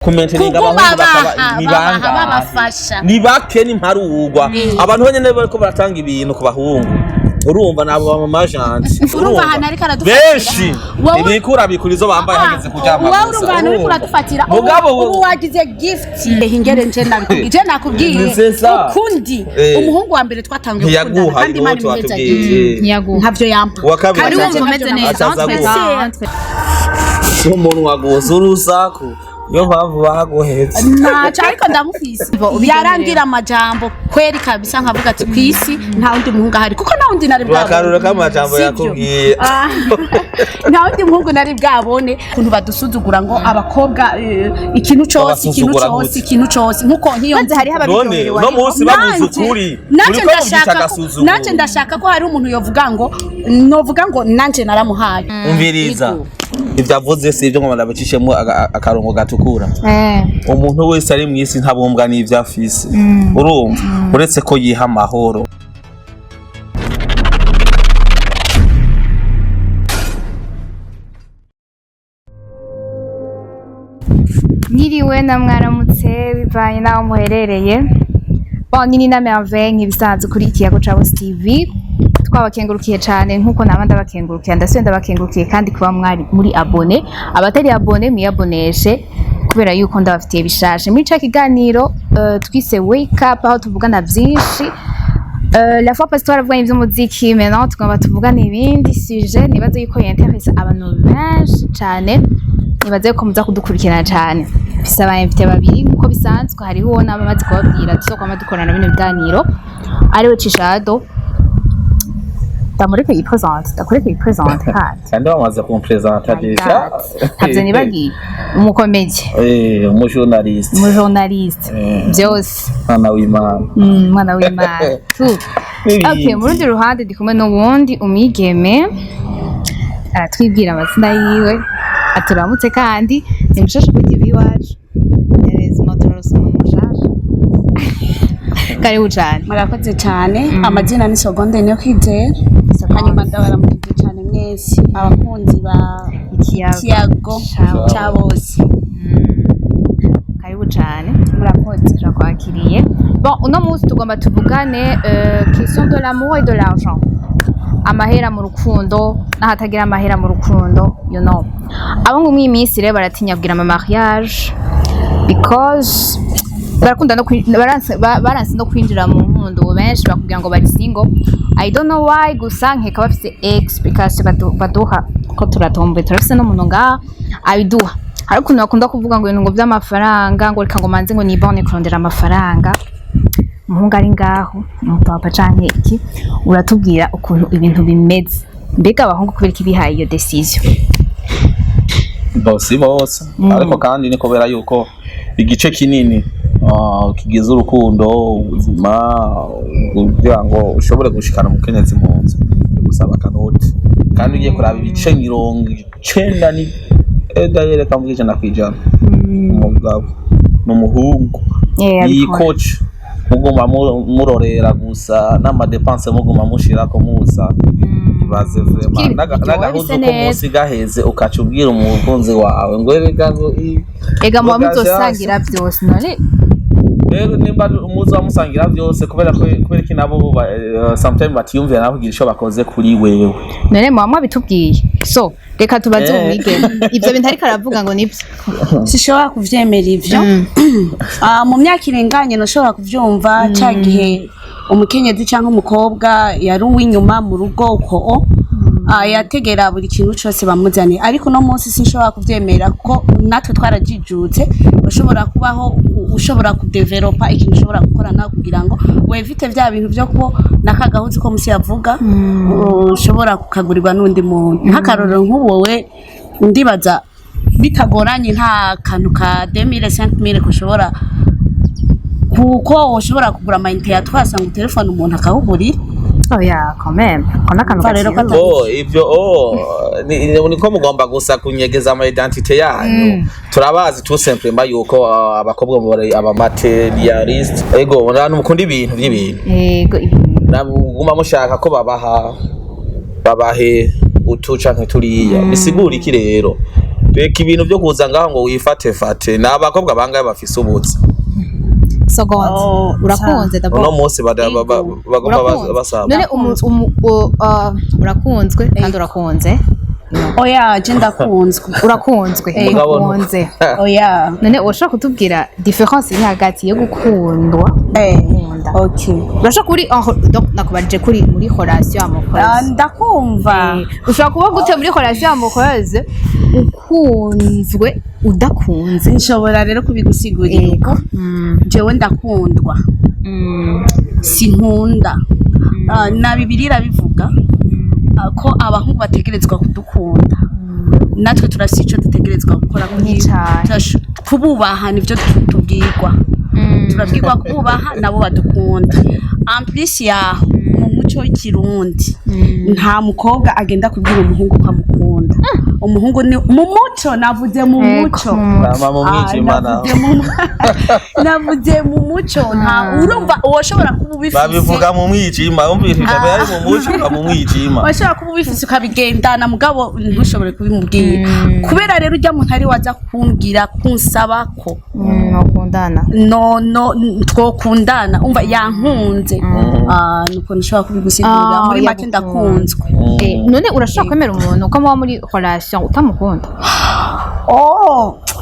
kumenteninga abahungu babafasha ni bake ni mparugwa abantu bonyene bariko baratanga ibintu ku bahungu urumva nabo bamamajante urumva hana ariko aradufatira benshi ibikura bikurizo bambaye hageze kujama wowe urumva hana ariko aradufatira ubu wagize gift hingere nje nakubwiye ukundi umuhungu wa mbere twatangiye gukunda kandi mani meza ntavyo yampa kandi wumva umeze neza umuntu waguze urusaku yo mpamvu baguhetse naca ariko ndamufise yarambwira amajambo kweri kabisa nkavuga ati kwisi nta wundi muhungu ahari kuko nta wundi nari bwabone bakarura kamajambo yakubwiye nta wundi muhungu nari bwabone kuntu badusuzugura ngo abakobwa ikintu cyose nkuko nkiyo nzi hari hababiryohewe no munsi babuze ukuri nace ndashaka ko hari umuntu yovuga ngo novuga ngo nanje naramuhaye umviriza ivyavuze si ivyo ngo ndabacishemo akarongo gatukura umuntu wese ari mwisi ntabumbwa n'ivyo afise urumva uretse ko yiha amahoro Niriwe na mwaramutse bivanye naho muherereye nini na merveille nk'ibisanzwe kuri ikiyago ca Boss TV twabakengurukiye cyane nkuko nabandi bakengurukiye ndasenda bakengurukiye kandi kuba mwari muri abone abatari abone miyaboneshe kubera yuko ndabafitiye bishashe muri ca kiganiro twise wake up aho tuvugana byinshi la fois passée twaravuga ivy'umuziki maintenant tugomba tuvugana ibindi sujet nibaze yuko yanteresse abantu benshi cyane nibaze ko muza kudukurikirana cyane bisaba invite babiri nkuko bisanzwe hariho uwo nabamaze kubabwira tuzokwama dukorana bino biganiro ariwe Cisha Ado Tamureke yipresente kandi bamaze kumpresenta deja tabyo nibagiye umukomedi umujournaliste byose mwana w'Imana okay mu rundi ruhande ndi kumwe n'ubundi umwigeme aratwibwira amazina yiwe aturamutse kandi ni mushasha kuri TV iwacu yareze motorose mu mushasha karibu cyane murakoze cyane amazina ni Seconde niyo kwizera hanyuma ndabaramukije cyane mwese abakunzi ba ikiyago ca Bose karibu cyane murakoze turakwakiriye bon uno munsi tugomba tuvugane question de l'amour et de l'argent amahera mu rukundo n'ahatagira amahera mu rukundo you know abo ngo mw'iminsi rero baratinya kugira ama mariage because barakunda no baranse no kwinjira mu nkundo benshi bakubwira ngo bari single I don't know why gusa nkeka bafite explication baduha ko turatombe turafise no muntu ngaha abiduha hari ukuntu bakunda kuvuga ngo ibintu by'amafaranga ngo reka ngo manze ngo nibone kurondera amafaranga umuhungu ari ngaho umupapa canke iki uratubwira ukuntu ibintu bimeze mbega abahungu kubera iki bihaye iyo decision bose ariko kandi niko bera yuko igice kinini kigize urukundo ubuzima kugira ngo ushobore gushikana umukenyezi mu nzu gusaba kanoti kandi ugiye kuraba ibice 90 ni dayereka mu ijana kwijana umugabo n'umuhungu iyi coach muguma murorera gusa n'amadepense muguma mushirako musa ibaze vraiment nagahuzo ko musi gaheze ukacubwira umukunzi wawe ngo ega mu muzosangira byose none rero nimba umuzo wamusangira byose kubera kinabo sometimes batiyumvira naho kugira isho bakoze kuri wewe none mama bitubwiye so reka tubaze umwigeme ivyo bintu ariko aravuga ngo nibyo sishobora kuvyemera ivyo mu myaka irenganye no shobora kuvyumva cyagihe umukenyezi cyangwa umukobwa yari uw'inyuma mu rugo uko yategera buri kintu cyose bamuzane ariko no munsi sinshobora kuvyemera ko natwe twarajijutse ushobora kubaho ushobora kudevelopa ikintu ushobora gukora nawe kugira ngo wevite vya bintu byo ko nakagahuzi ko musi yavuga ushobora kukagurirwa n'undi muntu nk'akarorero nk'uwowe ndibaza bitagoranye nta kantu ka 2000-5000 kushobora kuko ushobora kugura amayinite ya twasanga telefone umuntu akahugurira ya quand même on a quand même ivyo niko mugomba gusa kunyegeza ama identité yanyu turabazi tout simplement yuko abakobwa muri aba materialist ego nanu mukunda ibintu by'ibintu naguma mushaka ko babahe utuca nk'turiya bisigura iki rero reka ibintu byo kuza ngaho ngo wifate fate ni abakobwa bangahe bafise ubutsi Seconde urakunze d'abord uno munsi bagomba basaba none urakunzwe kandi urakunze oya je ndakunzwe urakunzwe urakunze oya none urashaka kutubwira difference iri hagati yo gukundwa okay urashaka kuri donc nakubarije kuri muri relation amoureuse ndakumva ushaka kuba gute muri relation amoureuse ukunzwe udakunze nshobora rero kubigusigurira jewe ndakundwa sinkunda na bibiliya bivuga ko abahungu bategerezwa kudukunda natwe turafite icyo dutegerezwa gukora kububaha nibyo tubwirwa turabwirwa kububaha nabo badukunda en plus yaho mu muco w'ikirundi nta mukobwa agenda kubwira umuhungu ko amukunda umuhungu ni mu muco navuze mu muco navuze mu muco nta urumva uwashobora kuba ubifise babivuga mu mwijima umvise yari mu muco mu mwijima washobora kuba ubifise ukabigendana mugabo ntushobore kubimubwira kubera rero ujya muntu ari waza kumbwira kunsaba ko nokundana no twokundana umva yankunze nuko nshobora kubigusigurira muri make ndakunzwe none urashaka kwemera umuntu ko muba muri relation utamukunda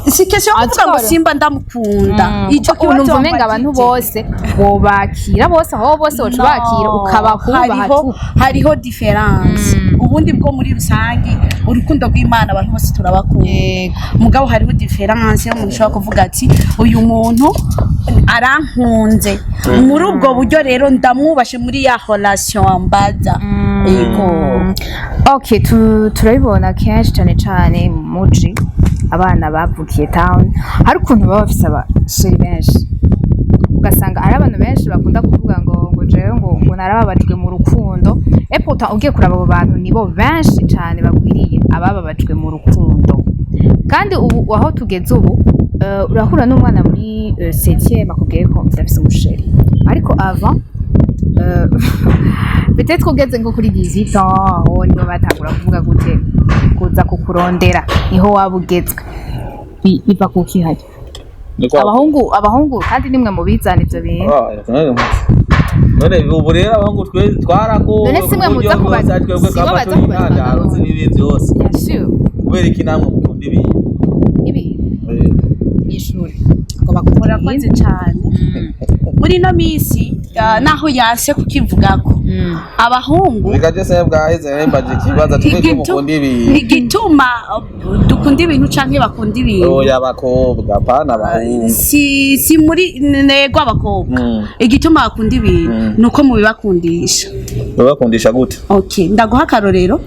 si question kuvuga ngo simba ndamukunda icyo kintu mvumenga abantu bose bobakira bose aho bose bacubakira ukabakubaha hariho difference ubundi bwo muri rusangi urukundo rw'Imana abantu bose turabakunda mugabo hariho difference yo umuntu ushobora kuvuga ati uyu muntu arankunze muri ubwo buryo rero ndamwubashe muri ya relation ambaza yego okay turabibona kenshi cyane mu muji abana bavukiye town hari ukuntu baba bafise abasore benshi ugasanga ari abantu benshi bakunda kuvuga ngo jewe ngo narababajwe mu rukundo pourtant ugiye kuraba abo bantu nibo benshi cyane bagwiriye abababajwe mu rukundo kandi ubu aho tugeze ubu urahura n'umwana muri 7e akubwiye ko afise umusheri ariko avant peut-être ugeze nko kuri 18 ans nibo batangura kuvuga gute kuza kukurondera niho wabugezwe biva kuki haje abahungu kandi nimwe mu bizana ivyo bintu none ubu rero abahungu twarakuwe none simwe muza kubaza twebwe k'amatungano z'ibibi byose kubera iki namwe mukunda ibi ishuri ngo bakora koze cyane muri no misi naho yase kukivugako abahungu bigaje se bwaheze mbaje kibaza twebwe mukunda ibi igituma dukunda ibintu canke bakunda ibintu oya abakobwa pana abahungu si muri nego abakobwa igituma bakunda ibintu nuko mubibakundisha gute okay ndaguha karorero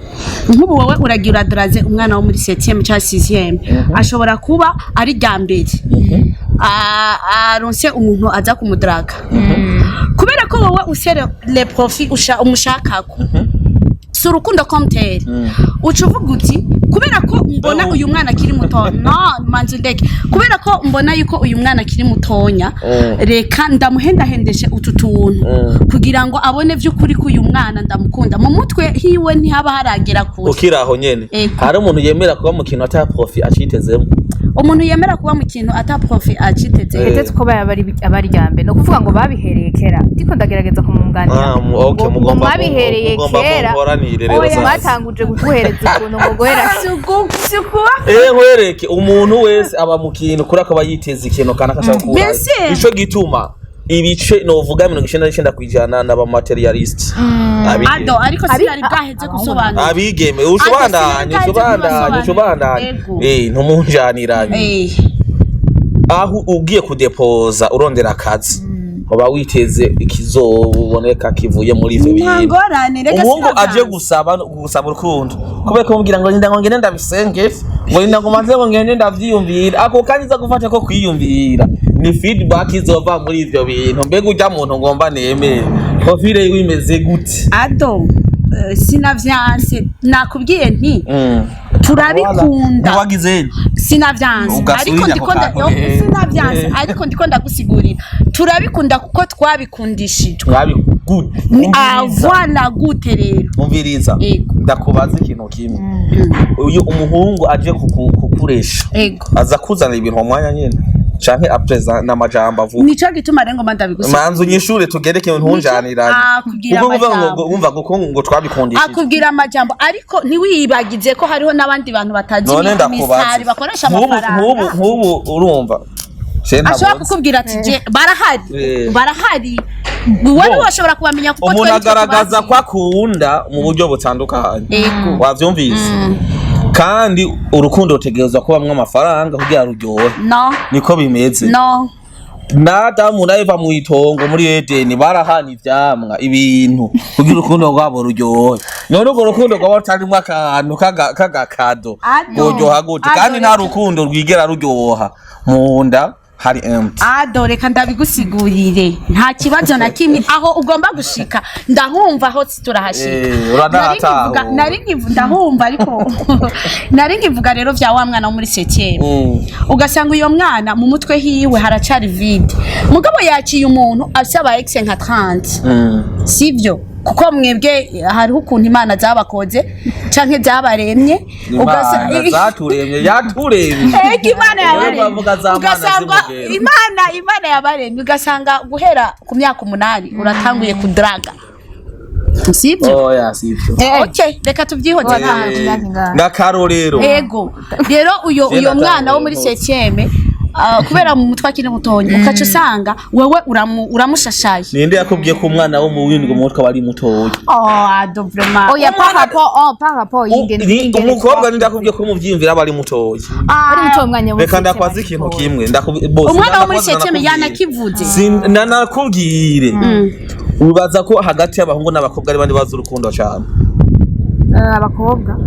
nk'ubu wowe uragira draze umwana wo muri 7e cyangwa 6e ashobora kuba ari ryambere aronse umuntu aza kumudraga kubera ko wowe usere le profit umushakako si urukundo komtere ucuvuga uti kubera ko mbona uyu mwana akiri muto no manzi ndeke kubera ko mbona yuko uyu mwana akiri mutonya reka ndamuhendahendeshe utu tuntu kugira ngo abone vy'ukuri ko uyu mwana ndamukunda mu mutwe hiwe ntihaba haragera kure ukiraho nyene hari umuntu yemera kuba mu kintu ata profit acitezemo umuntu yemera kuba mu kintu ata profit aciteze petete ko abari ryambe no kuvuga ngo babihereye kera ndiko ndagerageza kumwunganira ngo babihereye kera oya batanguje guhereza ukuntu ngo gohera sukuba nkwereke umuntu wese aba mu kintu kuri akaba yiteza ikintu kana kashaka kuba ico gituma ibice novuga 99% n'aba materialist ado ariko sinari bwaheze gusobanura abigeme ushobandanye ntumunjaniranye aho ugiye kudepoza urondera akazi baba witeze ikizoboneka kivuye muri ivyo bintu umuhungu aje gusaba urukundo kubera ko mubwira ngo ngende ndabisenge ngo ndagumaze ngo ngende ndavyiyumvira ako kanyiza gufata ko kwiyumvira ni feedback izova muri ivyo bintu mbega ujya muntu ngomba nemere profile wimeze gute ado sinavyanse nakubwiye nti turabikunda ntiwagize sinavyanze ariko ndikunda sinavyanze ariko ndikunda gusigurira turabikunda kuko twabikundishijwe voilà gute rero umviriza ndakubaza ikintu kimwe uyu umuhungu aje kukuresha aza kuzana ibintu mu mwanya nyene canke apreza n'amajambo avuga nico gituma rengo mandabigusa manzu nyishure tugereke ntunjaniranye ubwo wumva ngo twabikundishije akubwira amajambo ariko ntiwiyibagize ko hariho n'abandi bantu batazi imisari bakoresha amafaranga nk'ubu urumva ashobora kukubwira ati je barahari wowe washobora kubamenya kuko umuntu agaragaza ko akunda mu buryo butandukanye wavyumvise kandi urukundo rutegerezwa kubamwe amafaranga kugira ruryohe niko bimeze nadamu naiva mu itongo muri Edeni barahana ivyamwa ibintu kugira urukundo rwabo ruryohe none urwo rukundo rwabo rutarimwo akantu kagakado ruryoha gute kandi nta rukundo rwigera ruryoha munda hari empty reka ndabigusigurire nta kibazo na kimwe aho ugomba gushika ndahumva aho turahashika ndahumva ariko nari nkivuga rero vya wa mwana wo muri septième ugasanga uyo mwana mu mutwe hiwe haracari vide mugabo yaciye umuntu asaba ex nka 30 sivyo kuko mwebwe hariho ukuntu imana zabakoze canke zabaremye zaturemye yaturemye imana yabaremye ugasanga imana yabaremye ugasanga guhera ku myaka 8 uratanguye kudraga sivyo sivyo okay reka tuvyihoze ngakarorero rero uyo mwana wo muri 7ème kubera mu mutwe akiri mutonyi ukaca usanga wewe uramushashaye ninde yakubwiye ko umwana wo mu windwe mu mutwe bari mutoyi ado vraiment par rapport y'ingene umukobwa ninde yakubwiye ko muvyimvira bari mutoyi ari mutoyi mwanya reka ndakwaza ikintu kimwe umwana wo muri 7ème yanakivuze nanakubwire ubaza ko hagati y'abahungu n'abakobwa ari bandi bazi urukundo cyane abakobwa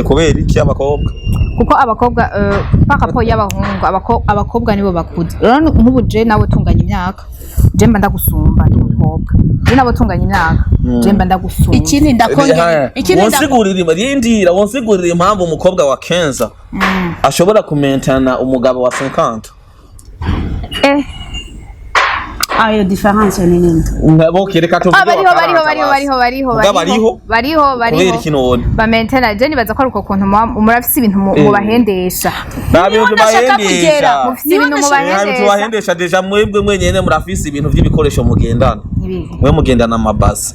kubera iki abakobwa kuko abakobwa par rapport y'abahungu abakobwa nibo bakuze rero nk'ubu je nawe tunganya imyaka je mba ndagusumba n'umukobwa je nawe tunganya imyaka je mba ndagusumba ikindi ndakongera wonsigurira impamvu umukobwa wa 15 ashobora kumentana umugabo wa 50 ayo difference ni nini kereka tuvuga bariho bamentana je nibaza ko ari uko kuntu murafise ibintu mubahendesha mubahendesha deja mwebwe mwenyene murafise ibintu vy'ibikoresho mugendana mwe mugendana amabasi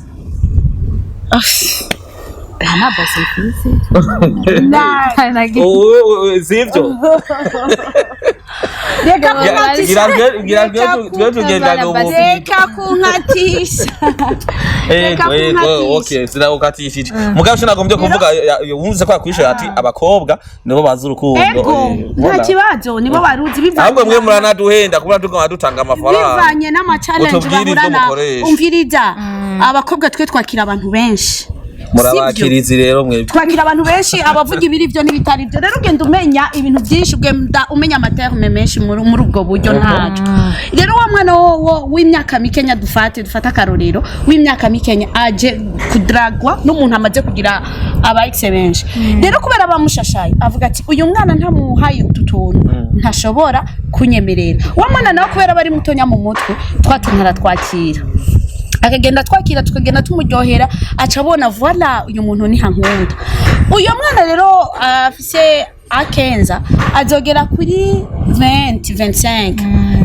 amabasi sivyo reka kunkatisha sinawukatishije mugabo sinagombye kuvuga wumvise ko yakwishuye ati abakobwa nibo bazi urukundo nta kibazo nibo baruzi bivanye ahubwo mwe muranaduhenda kuba tugomba dutanga amafaranga bivanye n'amachallenge bahurana umviriza abakobwa twe twakira abantu benshi murabakirizi rero mwe twakira abantu benshi abavuga ibiri byo n'ibitari byo rero ugenda umenya ibintu byinshi ugenda umenya amaterme menshi muri ubwo buryo ntacu rero wa mwana w'imyaka mikenya dufata karorero w'imyaka mikenya aje kudragwa n'umuntu amaze kugira aba ex benshi rero kubera bamushashaye avuga ati uyu mwana ntamuhaye ututuntu ntashobora kunyemerera wa mwana nawe kubera bari mutonya mu mutwe twatuntara twakira akagenda twakira tukagenda tumuryohera acabona voilà uyu muntu ni hankunda uyu mwana rero afise akenza azogera kuri 20-25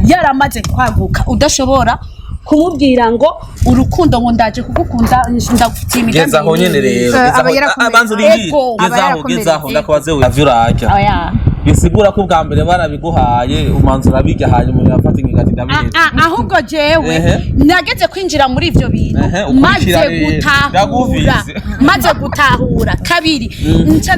yaramaze kwaguka udashobora kumubwira ngo urukundo ngo ndaje kugukunda ndagufitiye imigambi geza aho nyene rero abanzu gezaho ndakwaze uvyurajya bisigura ko bwa mbere barabiguhaye umanzura bijya hanyuma yafata ingati ndabiretse ahubwo jewe nageze kwinjira muri ivyo bintu maze gutahura kabiri nca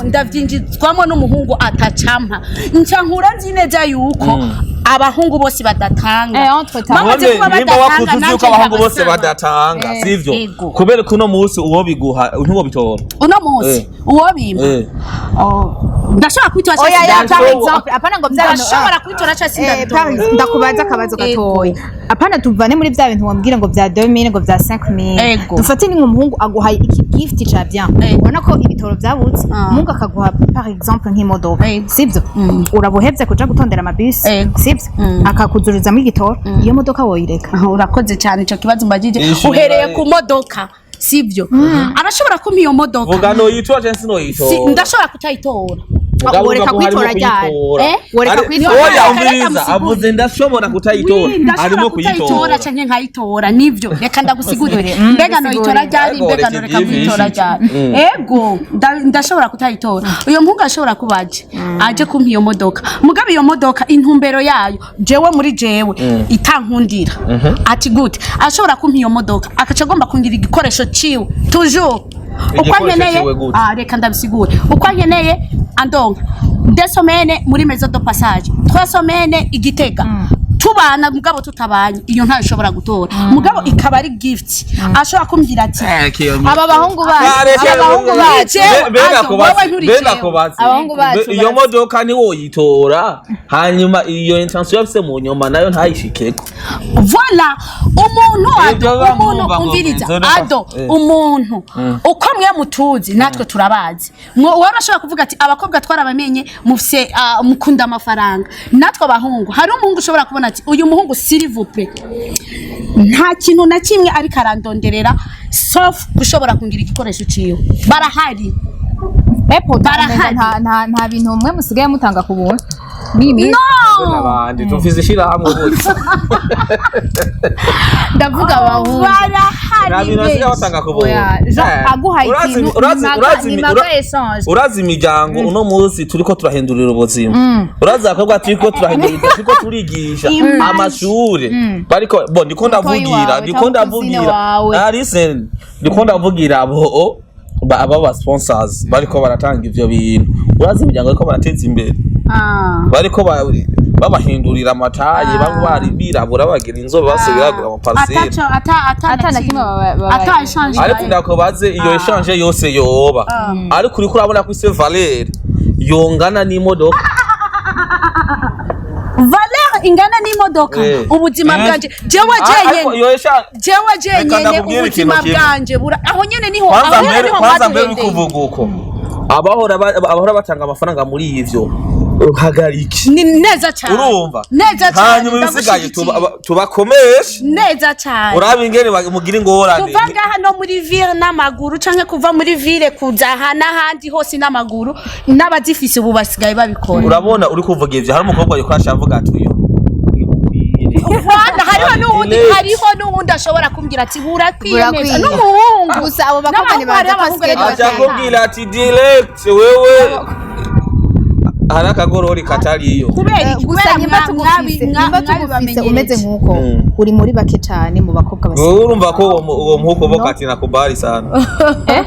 ndavyinjizwamo n'umuhungu atacampa nca nkura nzi neza yuko abahungu bose badatanga bamaze kuba badatanga yuko abahungu bose badatanga sivyo kubera ko no munsi uwo biguha ntuwo bitora uno munsi uwo bimpa ndashobora kwitora oya ya par Ndashobora. exemple apana ngo bya bintu ndashobora kwitora cyangwa sindabitora ndakubaza akabazo gatoya apana tuvane muri bya bintu wambwira ngo bya 2000 ngo bya 5000 Ego. dufate ni nk'umuhungu aguhaye iki gift ca bien Ego. ubona ko ibitoro byabutse umuhungu akaguha par exemple nk'imodoka Ego. sibyo urabuhevye kuja gutondera amabisi Ego. sibyo akakuzuriza muri gitoro iyo modoka woyireka urakoze cyane ico kibazo mbagije Ishuri uhereye nawe. ku modoka sibyo arashobora kumpa iyo modoka vuga no yitora cyangwa se no yitora ndashobora kutayitora woreka kwitora ryari woreka kwitora oya Reka umviriza musigure. avuze ndashobora kutayitora arimo kuyitora canke nkayitora nivyo reka ndagusigurire mbega no yitora ryari Ego, mbega reka no reka igihe kwitora bishiki. ryari ego ndashobora kutayitora uyo mpungu ashobora kubaje aje kumpa iyo modoka mugabe iyo modoka intumbero yayo jewe muri jewe itankundira ati gute ashobora kumpa iyo modoka akaca agomba kungira igikoresho ciwe toujours uko Igikoresho ankeneye ciwe gute? reka ndabisigure uko ankeneye andonga 2 semaines muri maison de passage 3 semaines igitega tubana mugabo tutabanye iyo ntashobora gutora mugabo ikaba ari gift ashobora kumbwira ati aba bahungu bacu abahungu bacu abahungu bacu iyo modoka ni woyitora hanyuma iyo intention yafise mu nyuma nayo ntayishikeko voilà umuntu Ibyo ado bamwumva umuntu ngo umviriza bizore ado umuntu uko mwe mutuzi natwe turabazi warashobora kuvuga ati abakobwa twarabamenye mufise mukunda amafaranga natwe abahungu hari umuhungu ushobora kubona ati uyu muhungu s'il vous plaît nta kintu na kimwe ariko arandonderera sauf gushobora kungira igikoresho ciwe barahari epo nta bintu umwe musigaye mutanga ku buntu mimi n'abandi tufise ishirahamwe gutya ndavuga abahungu barahari nasiga batanga ku buntu aguhaye ikintu ni maga essence urazi imiryango uno munsi turiko turahindurira ubuzima urazi abakobwa turiko turahindurira turiko turigisha amashure bariko bo ndiko ndavugira listen ndiko ndavugira abo aba sponsors bariko baratanga ivyo bintu urazi imiryango ariko barateza imbere bariko babahindurira amataye bamwe bari birabura bagira inzobe basubiragura mu parcelle atana kimwe ariko ndakobaze iyo echange yose yoba ariko uriko urabona ko ise valeur yongana n'imodoka valeur ingana n'imodoka ubuzima bwanje jewe jenyene ubuzima bwanje aho nyene niho kwanza mbere bikuvuga uko abahora batanga amafaranga muri ivyo hagariki ni neza cyane urumva neza cyane hanyuma ibisigaye tubakomeshe neza cyane uraba ingene mugira ingorane kuva ngaha no muri ville n'amaguru canke kuva muri ville kuza n'ahandi hose n'amaguru n'abazifise ubu basigaye babikora urabona uri kuvuga ivyo hari umukobwa yuko ashavuga ati uyu Rwanda hariho n'uwundi ashobora kumbwira ati burakwiyemeza n'umuhungu gusa abo bakobwa ni baza acha kumbwira ati direct wewe hari akagorori katariyo gusa nyimba tumufise umeze nkuko uri muri bake cyane mu bakobwa basi urumva ko uwo muhuko boka ati nakubari sana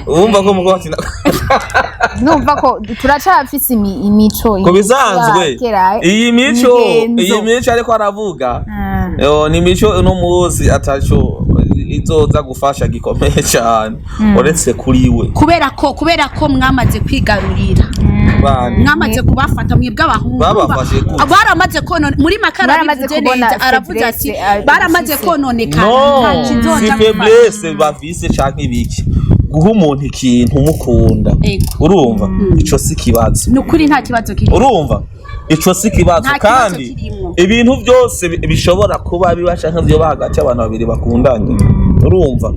urumva ko muko ati numva ko turacafise imico kubisanzwe iyi mico ariko aravuga ni mico no muzi atacho izoza gufasha gikomeye cyane uretse kuriwe kubera ko mwamaze kwigarurira mwamaze kubafata mwebwe abahungu baramaze konone muri makara bivuze neza aravuze ati baramaze kononekana nta kizoza faiblesse bafise canke ibiki guha umuntu ikintu umukunda urumva ico si kibazo nukuri nta kibazo kiri urumva ico si kibazo kandi ibintu byose bishobora kuba bibasha nk'ivyo bahagati abantu babiri bakundanye urumva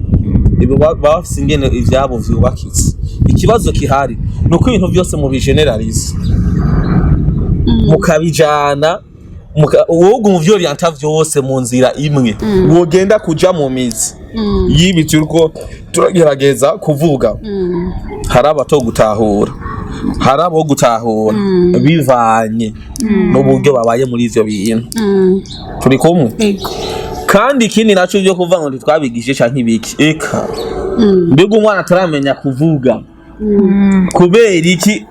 ibo bafise ingene ivyabo vyubakitse ikibazo kihari nuko ibintu byose mu bigeneralize mukabijana wowe mu byo orienta byose mu nzira imwe wogenda kuja mu mizi yibi turiko turagerageza kuvuga hari abato gutahura hari abo gutahura bivanye n'uburyo babaye muri ivyo bintu turi kumwe kandi ikindi naco byo kuvuga ngo twabigije canke ibiki eka mbega umwana ataramenya kuvuga kubera iki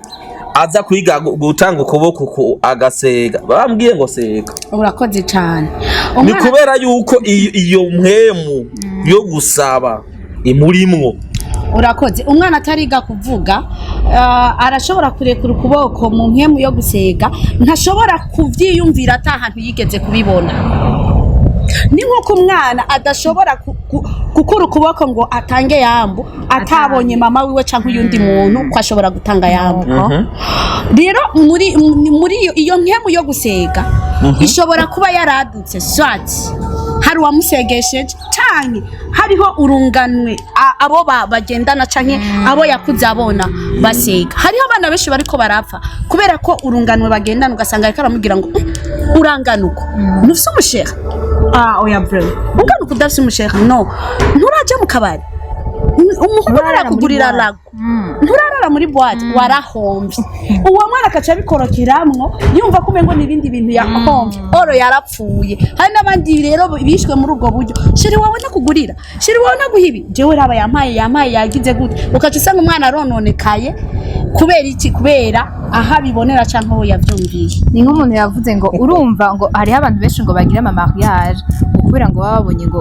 aza kwiga gutanga ukuboko ku agasega bambwiye ngo sega urakoze cyane ni kubera yuko iyo mpemu yo gusaba imurimwo urakoze umwana atariga kuvuga arashobora kurekura ukuboko mu mpemu yo gusega ntashobora kuvyiyumvira ata hantu yigeze kubibona ni nkuko umwana adashobora gukura ukuboko ngo atange yambu atabonye mama wiwe canke uyundi muntu ko ashobora gutanga yambu rero muri iyo mpemu yo gusega ishobora kuba yaradutse swati hari uwamusegesheje canke hariho urunganwe abo bagendana canke abo yakuze abona basega hariho abana benshi bariko barapfa kubera ko urunganwe bagendana ugasanga ariko aramubwira ngo uranganuko nufise umusheha oya bro unganuko udafise umusheha no nturaje mu kabari umuhungu arakugurira lago nturarara muri boîte warahomvye uwo mwana akaca bikorokeramwo yumva ko umengo n'ibindi bintu yahomvye oro yarapfuye hari n'abandi rero bishwe muri ubwo buryo shiri wawe nakugurira shiri wawe naguhibi jewe raba yampaye yagize gute ukaca usanga umwana arononekaye kubera iki kubera aha bibonera canke aho yavyumviye ni nk'umuntu yavuze ngo urumva ngo hariho abantu benshi ngo bagira ama mariage kubera ngo baba babonye ngo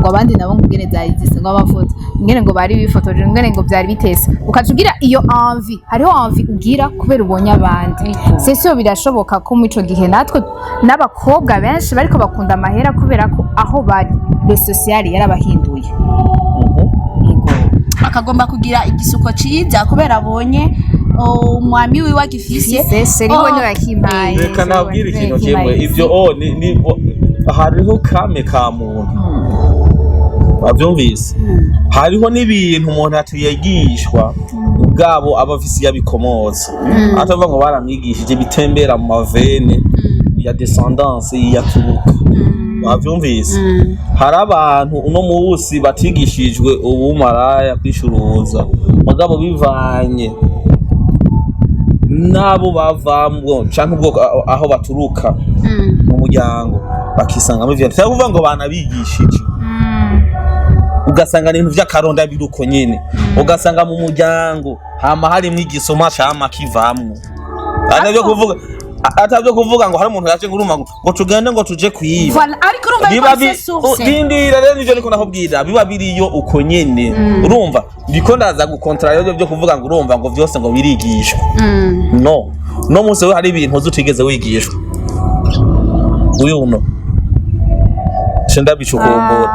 abandi nabo ngene byari zise ngo amafoto ngene ngo bari bifotoje ngene ngo byari bitese ukaca ugira iyo envie hariho envie ugira kubera ubonye abandi sesio birashoboka ko mu ico gihe natwe n'abakobwa benshi bariko bakunda amahera kubera ko aho bari le social yarabahinduye akagomba kugira igisuko ciza kubera abonye umwami wiwe agifise seriwe no yakimbaye reka nabwira ikintu kimwe ivyo ni hariho kame ka muntu bavyumvise hariho n'ibintu umuntu atuyegishwa ubwabo abafisi yabikomoza atavuga ngo baramwigishije bitembera mu mavene ya descendance yaturuka bavyumvise hari abantu uno musi batigishijwe ubumaraya kwishuruza mugabo bivanye nabo bavamwo canke ubwoko aho baturuka mu muryango bakisangamo ivyo ntavuga ngo banabigishije ugasanga n'ibintu vy'akaronda biruko nyene ugasanga mu muryango hama hari mwigisoma cama kivamwo atavyo kuvuga ngo hari umuntu yaje nguruma ngo tugende ngo tuje kwiba ariko urumva bindira rero nivyo niko nakubwira biba biriyo uko nyene urumva ndiko ndaza gukontra byo kuvuga ngo urumva ngo vyose ngo birigishwa no munsi we hari ibintu uzutigeze wigishwa uyu no shenda bicukumbura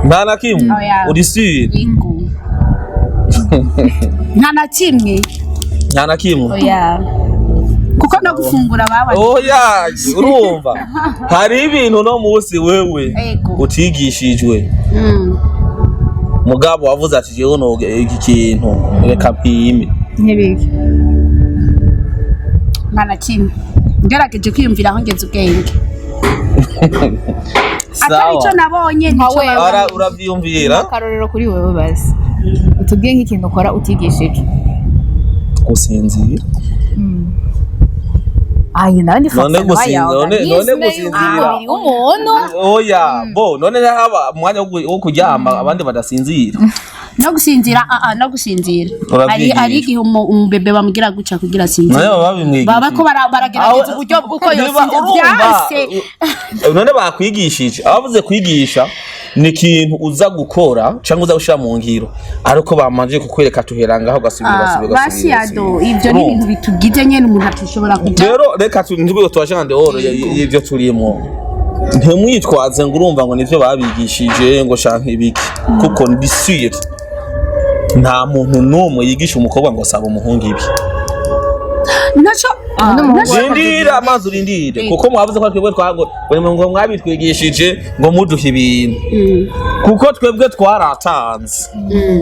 nta na kimwe uri sure nta na kimwe nta na kimwe kuko no gufungura baba urumva hari ibintu no munsi wewe utigishijwe mugabo wavuze ati jewe no iki kintu reka mpime ntibiki nta na kimwe ngerageje kwiyumvira aho ngeze ubwenge atari cyo nabonye nico uravyumvira akarorero kuri wewe basi utubwiye nk'ikintu ukora utigishije gusinzira ayi nandi none gusinzira umuntu oya bo none haba umwanya wo kuryama abandi badasinzira no gusinzira ari igihe umubebe bamubwira guca kugira asinzire baba ko baragerageza uburyo bw'uko yosinzira none bakwigishije abavuze kwigisha ni ikintu uza gukora cyangwa uza gushira mu ngiro ariko bamanje kukwereka tuherangaho gasubira basi ado ivyo ni ibintu bitugize nyene umuntu atashobora kujya rero reka nibwo twashande oro y'ivyo turimo ntimwitwaze ngo urumva ngo nivyo babigishije ngo shanke ibiki kuko ndisuye nta muntu n'umwe yigisha umukobwa ngo saba umuhungu ibi naco Rindira amazi urindire kuko mwavuze ko twebwe twago ngo mwabitwigishije ngo muduhe ibintu kuko twebwe twaratanze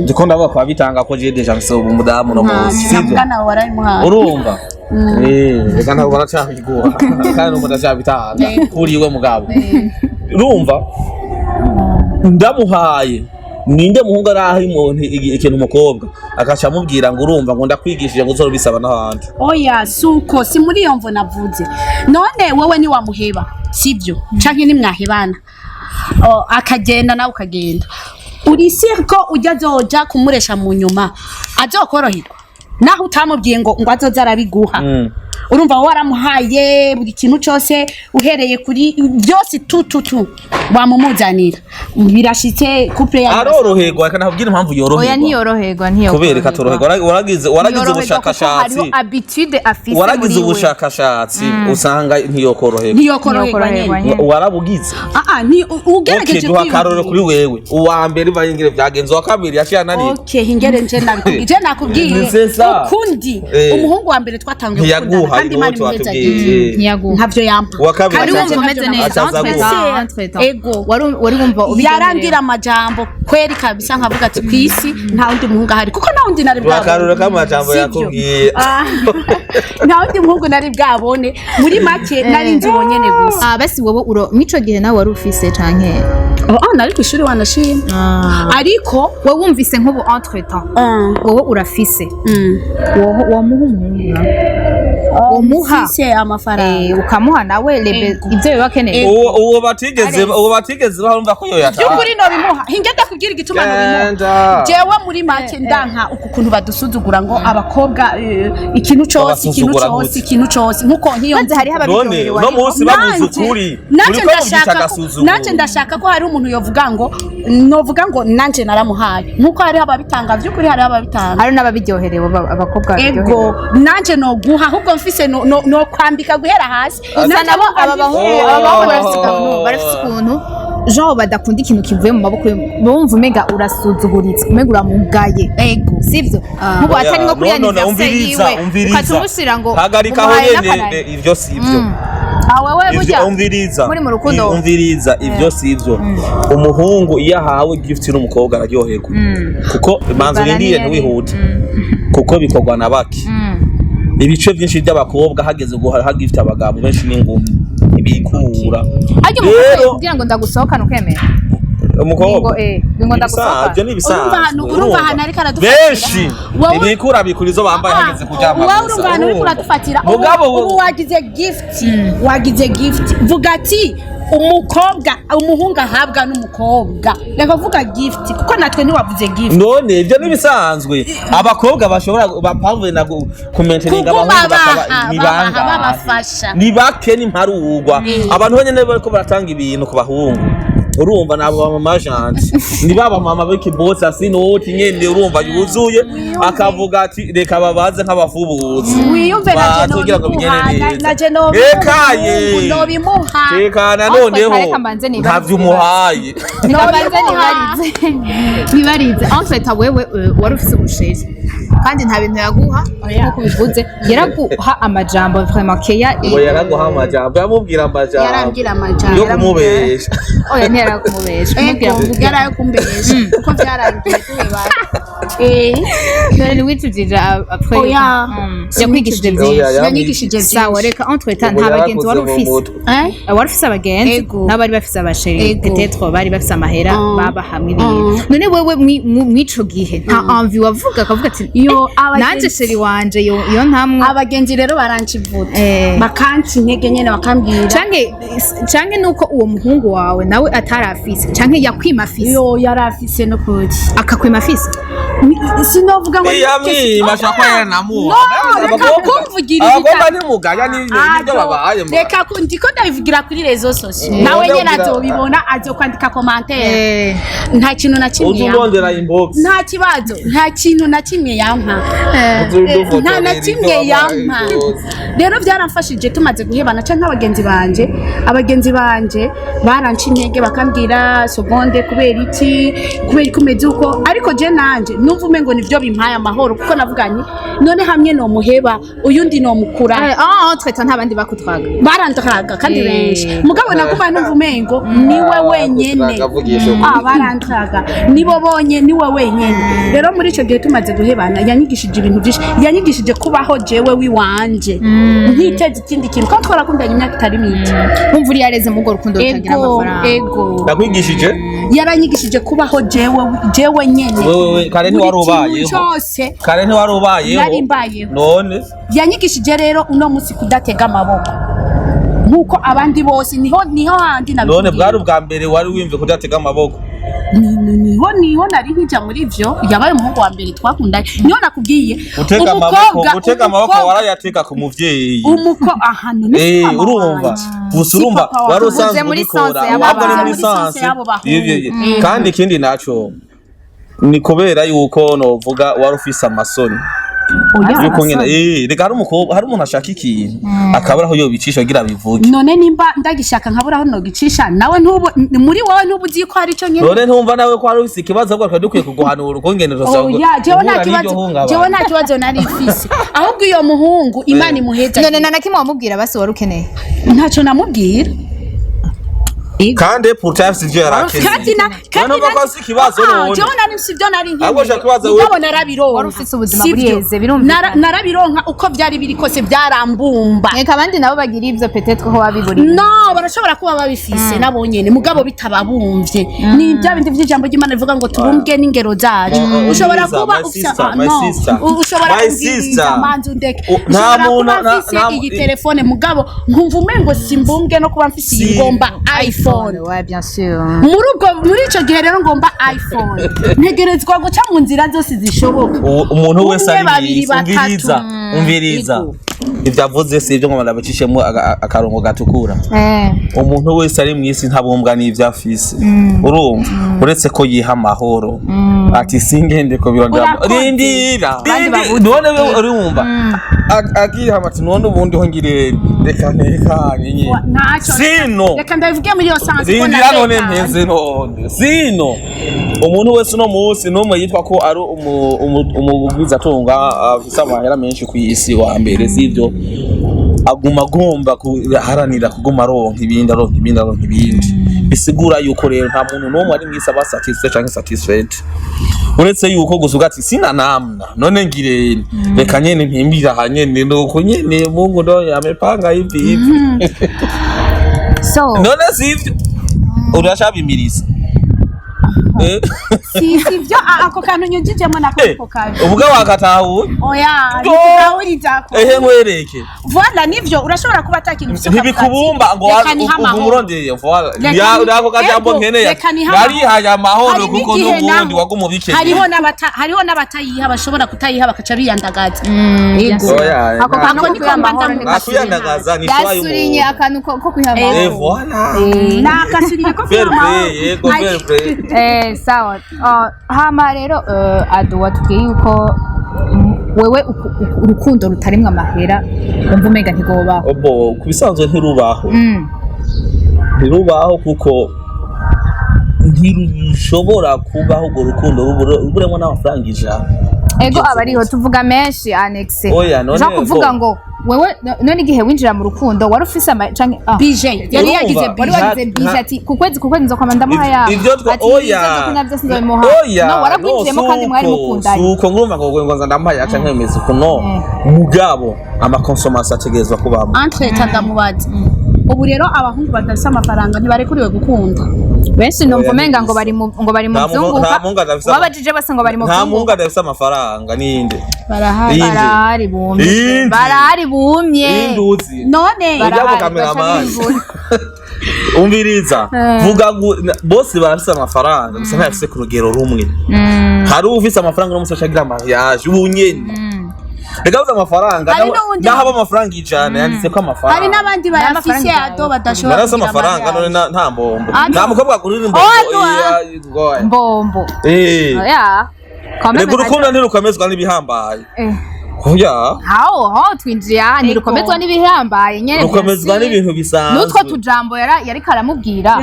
ndiko ndavuga ko abitanga ko je deja nso umudamu no munsi sivyo urumva reka ntabwo baracabiguha kandi umuntu acabitanga kuri we mugabo urumva ndamuhaye ninde muhungu arahi umuntu ikintu umukobwa akaca amubwira ngo urumva ngo ndakwigishije ngo uzobisaba n'ahandi oya suko si muri iyo mvo navuze none wowe ni wamuheba sivyo canke ni mwahebana akagenda nawe ukagenda uri sirko ujya zoja kumuresha mu nyuma azokoroherwa naho utamubwiye ngo azoza arabiguha urumva waramuhaye buri kintu cyose uhereye kuri byose tu wamumuzanira birashitse couple ya aroroherwa kandi ntabwira impamvu yoroherwa oya ntiyoroherwa kubera katoroherwa waragize ubushakashatsi habitude afise waragize ubushakashatsi usanga ntiyokoroherwa warabugize ni ugerageje kwikaroro kuri wewe uwa mbere bayingire byagenze wa kabiri yashiyananiye okay hingere nje nakubwiye ukundi umuhungu wa mbere twatangiye gukundana kandi mani meza ntavyo yampa wari wumva umeze neza ego wari wumva yarangira amajambo kweri kabisa nkavuga ati kwisi nta wundi muhungu ahari kuko nta wundi nari bwabone bakarura kamajambo yakubwiye nta wundi muhungu nari bwabone muri make nari nzi wonyene gusa basi wowe mico gihe nawe wari ufise canke nari kwishuri wanashima ariko wowe wumvise nk'ubu entre-temps wowe urafise wowe umuhungu umuha amafaranga ukamuha nawe ibyo bibakeneye uwo batigeze barumva ko yoyata byukuri no bimuha hingenda kubwira igituma no bimuha jewe muri make ndanka ukuntu badusuzugura ngo abakobwa ikintu cyose nkuko nkiyo nze hari hababiryoherewe no munsi bavuze ukuri nanje ndashaka ko hari umuntu yovuga ngo nanje naramuhaye nkuko hari ababitanga byukuri hari ababitanga hari n'ababiryoherewe abakobwa ego nanje no guha ahubwo mfise no kwambika guhera hasi nabo abahungu barafise ukuntu Jean badakunda ikintu kivuye mu maboko bumva umenga urasuzuguritse umenga uramugaye ego sivyo nkuko atari ngo kuri anniversaire yiwe ukatumushira ngo hagarika aho nyene ivyo sivyo wewe burya muri mu rukundo umviriza ivyo sivyo umuhungu iyo ahawe gift n'umukobwa araryoherwa kuko manzo ngiye ntiwihute kuko bikorwa na baki ibice byinshi by'abakobwa hageze guha gift abagabo benshi n'ingumi ibikura rero kugira ngo ndagusohokana ukemera umukobwa ngo ndagusohokana urumva hana ariko aradufatira benshi ibikura bikurizo bambaye hageze kujyama wowe urumva hana ariko aradufatira ubu wagize gift vuga ati umuhungu ahabwa n'umukobwa reka vuga gift kuko natwe ntiwavuze gift none ibyo nibisanzwe abakobwa bashobora bapamvuye na kumaintainga abahungu babafasha ni bake n'imparuugwa abantu bonyene bariko baratanga ibintu ku bahungu urumva nabo mama agent ni baba mama b'ikibotsa sinoti nyende urumva yuzuye akavuga ati reka babaze nk'abafubuzi wiyumve naje no ekaye no bimuha tekana noneho ntavyo umuhaye nibarize entre-temps wewe wari ufise umusheri kandi nta bintu yaguha nkuko bivuze yaraguha amajambo vraiment keya yaraguha amajambo yamubwira amajambo yo kumubesha oya ntiyarakumubesha kumubwira yo kumbesha kuko byarangiye kubibara none witujije après yakwigishije byinshi yanyigishije sawa reka entre-temps nta bagenzi wari ufise wari ufise abagenzi n'abari bafise abasheri peut-être bari bafise amahera baba hamwe none wewe mwico gihe nta envie wavuga akavuga ati nanje sheri wanje yo ntamwe abagenzi rero baranchivuta bakanci intege nyene bakambwira canke nuko uwo muhungu wawe nawe atarafise canke yakwima afise yarafise no kuri akakwima afise sinovuga ngo bashaka yanamuha kumvugira abagomba nimugaya n'ibyo babaye reka ndiko ndabivugira kuri rezo social nawe nyene azobibona azokwandika commentaire nta kintu na kimwe uzumondera inbox nta kibazo nta kintu na kimwe yampa nta na kimwe yampa rero byaramfashije tumaze guhebana canke abagenzi banje baranca intege bakambwira Seconde kubera kumeze uko ariko je nanje numva umengo nivyo bimpaye amahoro kuko navuganye none hamwe no muheba uyundi no mukura entre-temps nta bandi bakutwaga barantraga kandi benshi mugabo nakuba numva umengo niwe wenyene barantraga nibo bonye niwe wenyene rero muri ico gihe tumaze guhebana yanyigishije ibintu byinshi yanyigishije kubaho jewe wiwanje ntiteze ikindi kintu ko twarakundanye imyaka itari mike umva uri yareze mu rukundo rutagira amafaranga yakwigishije yaranyigishije kubaho jewe nyene wewe kare ntiwarubayeho nari mbayeho none yanyigishije rero uno munsi kudatega amaboko nkuko abandi bose niho handi none bwari ubwa mbere wari wimve kudatega amaboko niho nari nkija muri ivyo yabaye umuhungu wa mbere twakundanye niho nakubwiye guteka amaboko warayateka ku muvyeyi ahantu urumva gusa urumva wari usanzwe ubikora ahubwo ni muri sanse kandi ikindi naco ni kubera yuko novuga wari ufise amasoni yuko nyene reka hari umukobwa hari umuntu ashaka ikintu akabura aho yobicisha kugira bivuge none nimba ndagishaka nkabura aho nogicisha nawe ntubu muri wowe ntubu uzi ko hari ico nyene none ntumva nawe ko hari ufise ikibazo ahubwo dukwiye kuguhanura uko ngene rosabwo jewe nta kibazo nari mfise ahubwo iyo muhungu Imana imuheza none nanakimwe wamubwira basi wari ukeneye ntaco namubwira kandi pourtant sivyo yarakeze kandi bakose ikibazo none jewe nari sivyo nari nk'iyo ahubwo shakibaza wewe ndabona narabironka wari ufise ubuzima buriyeze birumva narabironka uko byari biri kose byarambumba reka abandi nabo bagira ivyo peut-être ko babiburiye no barashobora kuba babifise nabo nyene mugabo bitababumvye ni bya bindi vy'ijambo ry'Imana rivuga ngo tubumbwe n'ingero zacu ushobora kuba ushobora kugira manzu ndeke nta muntu iyi telefone mugabo nkumva umengo simbumbwe no kuba mfise ingomba iPhone ouais bien sûr muri ico gihe rero ngomba iPhone ntegerezwa guca mu nzira zose zishoboka umuntu wese ari umviriza ivyavuze si ivyo ngomba ndabicishemo akarongo gatukura umuntu wese ari mwisi ntabumbwa n'ivyo afise urumva uretse ko yiha amahoro ati singende ko birondera rindira none we urumva agiha amati none ubundi ho ngirere reka ntekanye sino reka ndavuge muri yo sanse ko none mpeze none sino umuntu wese no munsi numwe yitwa ko ari umugwiza tunga afise amahera menshi ku isi wa mbere sivyo aguma agomba kuharanira kuguma aronka ibindi bisigura yuko rero nta muntu n'umwe ari mwisi aba satisfied canke satisfied uretse yuko gusa ugati sina namna none ngirene reka nyene mpimbira hanyene nuko nyene Mungu ndo yamepanga hivi so none sivyo urashabimiriza sivyo ako kantu nyujijemo nako kantu uvuga wakatahu oya nitahuriza nkwereke voilà nivyo urashobora kuba atakintu bisoka ntibikubumba ngo umurondeye voilà yako kajambo nkeneye yari haya mahoro kuko n'ubundi wagumubikeye hariho n'abatayiha bashobora kutayiha bakaca biyandagaza yego ako kantu niko akuyandagaza ni swayo gasurinye akantu ko kwihama voilà nakasuriye ko kwihama sawa hama rero Ado watubwiye yuko wewe urukundo rutarimwe amahera umva umenga ntigobaho obo kubisanzwe ntirubaho kuko ntirushobora kubaho urwo rukundo ruburemo n'amafaranga ijana ego abariho tuvuga menshi annexe none kuvuga ngo wewe none igihe winjira mu rukundo wari ufise bije yari yagize bije ati ku kwezi nzokwama ndamuha ya ati byose nzobimuha no waragwinjiyemo kandi mwari mukundanye suko ngurumva ngo nza ndamuha ya canke imeze kuno mugabo amakonsommation ategerezwa kubamo entre tandamubaza ubu rero abahungu badafise amafaranga ntibarekuriwe gukunda benshi numva umenga ngo bari mu byunguka wabajije base ngo bari mu nta muhungu adafise amafaranga ninde barahari bumye induzi none umviriza vuga bose barafise amafaranga gusa ntafise ku rugero rumwe hari ufise amafaranga n'umusa acagira mariage ubunyene Regaza amafaranga naho amafaranga ijana yanditse ko amafaranga hari nabandi bayafise Ado badashobora narasa amafaranga none nta mbombo nta mukobwa kurira mbombo ya kameze urukundo ntirukomezwa n'ibihambaye oya hawo twinjiye ntirukomezwa n'ibihambaye nyene rukomezwa n'ibintu bisanzwe nutwo tujambo yari karamubwira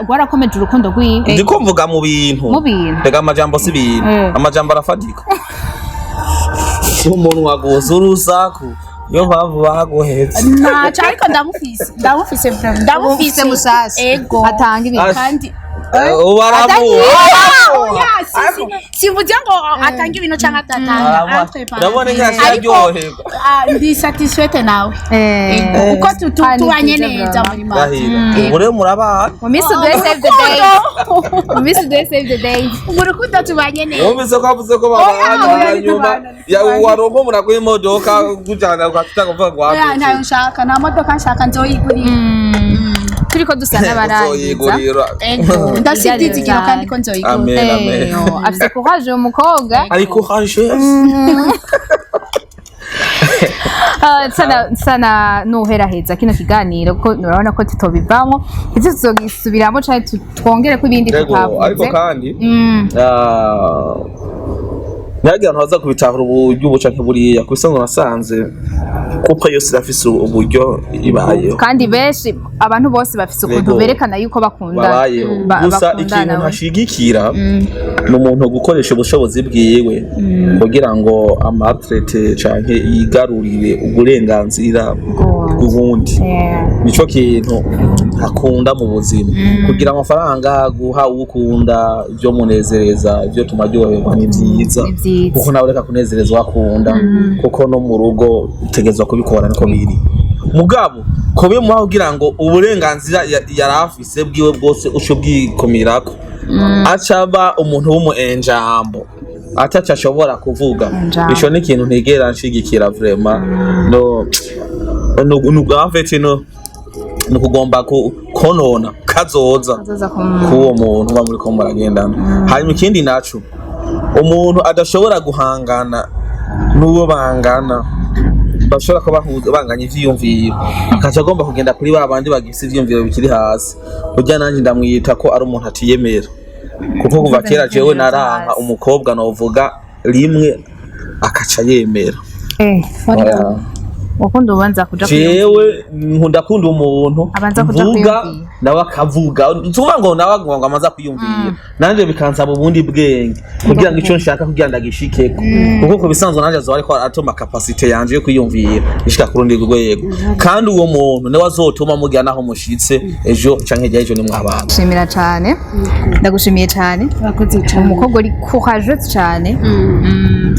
gwarakomeje urukundo rwiwe ndiko mvuga mu bintu rega amajambo si ibintu amajambo arafadika umuntu waguze urusaku yo mpamvu baguhetse ntaco ariko ndamufise musasi ego atanga ibintu kandi sivuze ngo atanga ibintu cyangwa atatanga urabona ko yasharyoherwa ndi satisfied nawe uko tubanye neza muri make ubure murabana mu minsi do save the day mu minsi do save the day mu rukundo tubanye neza wumvise ko avuze ko babana nyuma ya warongo muraguye imodoka gujana ukataka kuvuga ngo ntayo nshaka nta modoka nshaka nzoyigurira turiko dusa n'abarangiza ndashidikira kandi ko nzoyigura amen amen afise courage umukobwa ari courage sana nuheraheza kino kiganiro ko urabona ko tutobivamo ivyo tuzogisubiramo canke twongere ko ibindi tutavuze ariko kandi nyagira ntaza kubitahura uburyo bucanke buriya kubisanzwe nasanze kuko yose irafise uburyo ibayeho kandi benshi abantu bose bafise ukuntu berekana yuko bakunda gusa ikintu ntashigikira ni umuntu gukoresha ubushobozi bwiwe kugira ngo amatrete canke yigarurire uburenganzira bw'ubundi nico kintu akunda mu buzima kugira amafaranga guha ukunda ibyo munezereza ibyo tumaryoherwa ni vyiza kuko nawe reka kunezerezwa akunda kuko no mu rugo utegezwa kubikora niko biri mugabo ko bimuha kugira ngo uburenganzira yarafise bwiwe bwose uco bwikomirako acaba umuntu w'umu enjambo ataca ashobora kuvuga ico ni ikintu ntigera nshigikira vraiment no nukugomba konona kazoza kuwo muntu ba muri ko muragendana hanyuma ikindi naco umuntu adashobora guhangana n'uwo bangana bashobora kuba banganya ivyiyumviro akaca agomba kugenda kuri babandi bagifise ivyiyumviro bikiri hasi urya nanje ndamwita ko ari umuntu atiyemera kuko kuva kera jewe naranka umukobwa novuga rimwe akaca yemera wakunda ubanza kuja jewe nkunda kunda umuntu mvuga nawe akavuga tuvuga ngo nawe ngo amaza kwiyumvira nanje bikansaba ubundi bwenge kugira ngo ico nshaka kugira ndagishikeko kuko ko bisanzwe nanje azo ariko atoma capacity yanje yo kwiyumvira ishika ku rundi rwego kandi uwo muntu nawe azotuma mugira naho mushitse ejo canke ejo ni mwabana shimira cyane ndagushimiye cyane urakoze cyane umukobwa uri courageuse cyane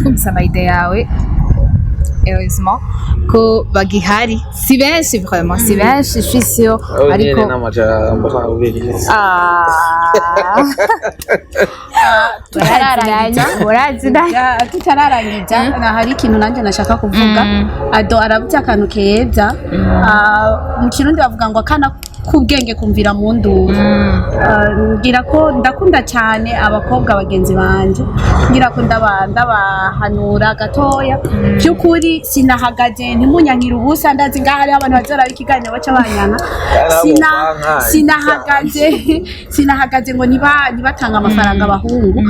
twumvise amayide yawe heureusement ko bagihari si benshi vraiment si benshi je suis sûr ariko tutararangiza hari ikintu nanjye nashaka kuvuga Ado aravuze akantu keza mu kirundi bavuga ngo akana kubwenge kumvira mu nduru ngira ko ndakunda cyane abakobwa bagenzi banje ngira ko ndabahanura gatoya by'ukuri sinahagaze ntimunyankira ubusa ndazi ngaho ari abantu bazora ikiganiro baca banyana sinahagaze ngo nibatanga amafaranga abahungu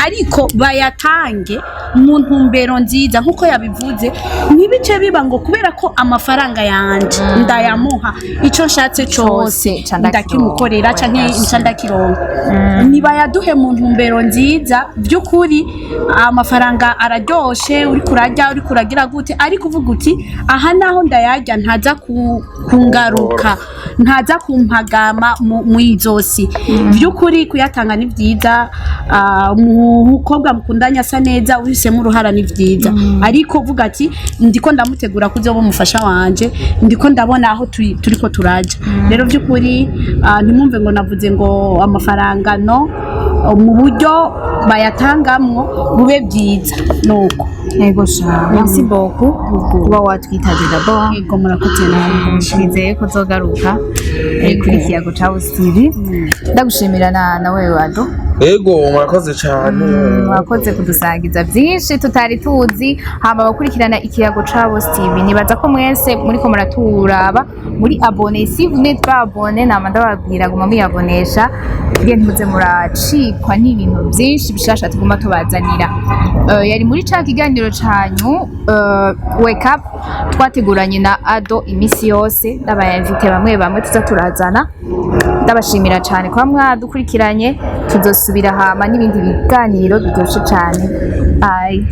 ariko bayatange mu ntumbero nziza nkuko yabivuze ntibice biba ngo kubera ko amafaranga yanje ndayamuha ico nshatse cyose ndakimukorera canke ndakironka nibayaduhe mu ntumbero nziza by'ukuri amafaranga araryoshe uri kurajya uri kuragira gute ari kuvuga uti aha naho ndayajya ntaza kungaruka ntaza kumpagama mu izosi by'ukuri kuyatanga ni byiza umukobwa mukundanya asa neza uhisemo uruhara ni byiza ariko vuga ati ndiko ndamutegura kuzoba umufasha wanje ndiko ndabona aho turiko turaja rero by'ukuri ntimwumve ngo navuze ngo amafaranga no mu buryo bayatangamwo bube byiza nuko yego sha merci beaucoup kuba watwitabye d'abord yego murakoze nawe nshizeye ko zogaruka kuri kiyago cyawe TV ndagushimira na wewe Ado yego murakoze cyane mwakoze kudusangiza byinshi tutari tuzi hama bakurikirana ikiyago cyawe TV nibaza ko mwese muri ko muraturaba muri abone si vous n'êtes pas abonné namanda babwira guma muyabonesha kugira ntimuze muracikwa n'ibintu byinshi bishasha tuguma tubazanira yari muri ca kiganiro canyu wake up twateguranye na Ado imisi yose ndabayinvite bamwe tuza turazana ndabashimira cyane kwa mwadukurikiranye tuzosubira hama n'ibindi biganiro byose cyane bye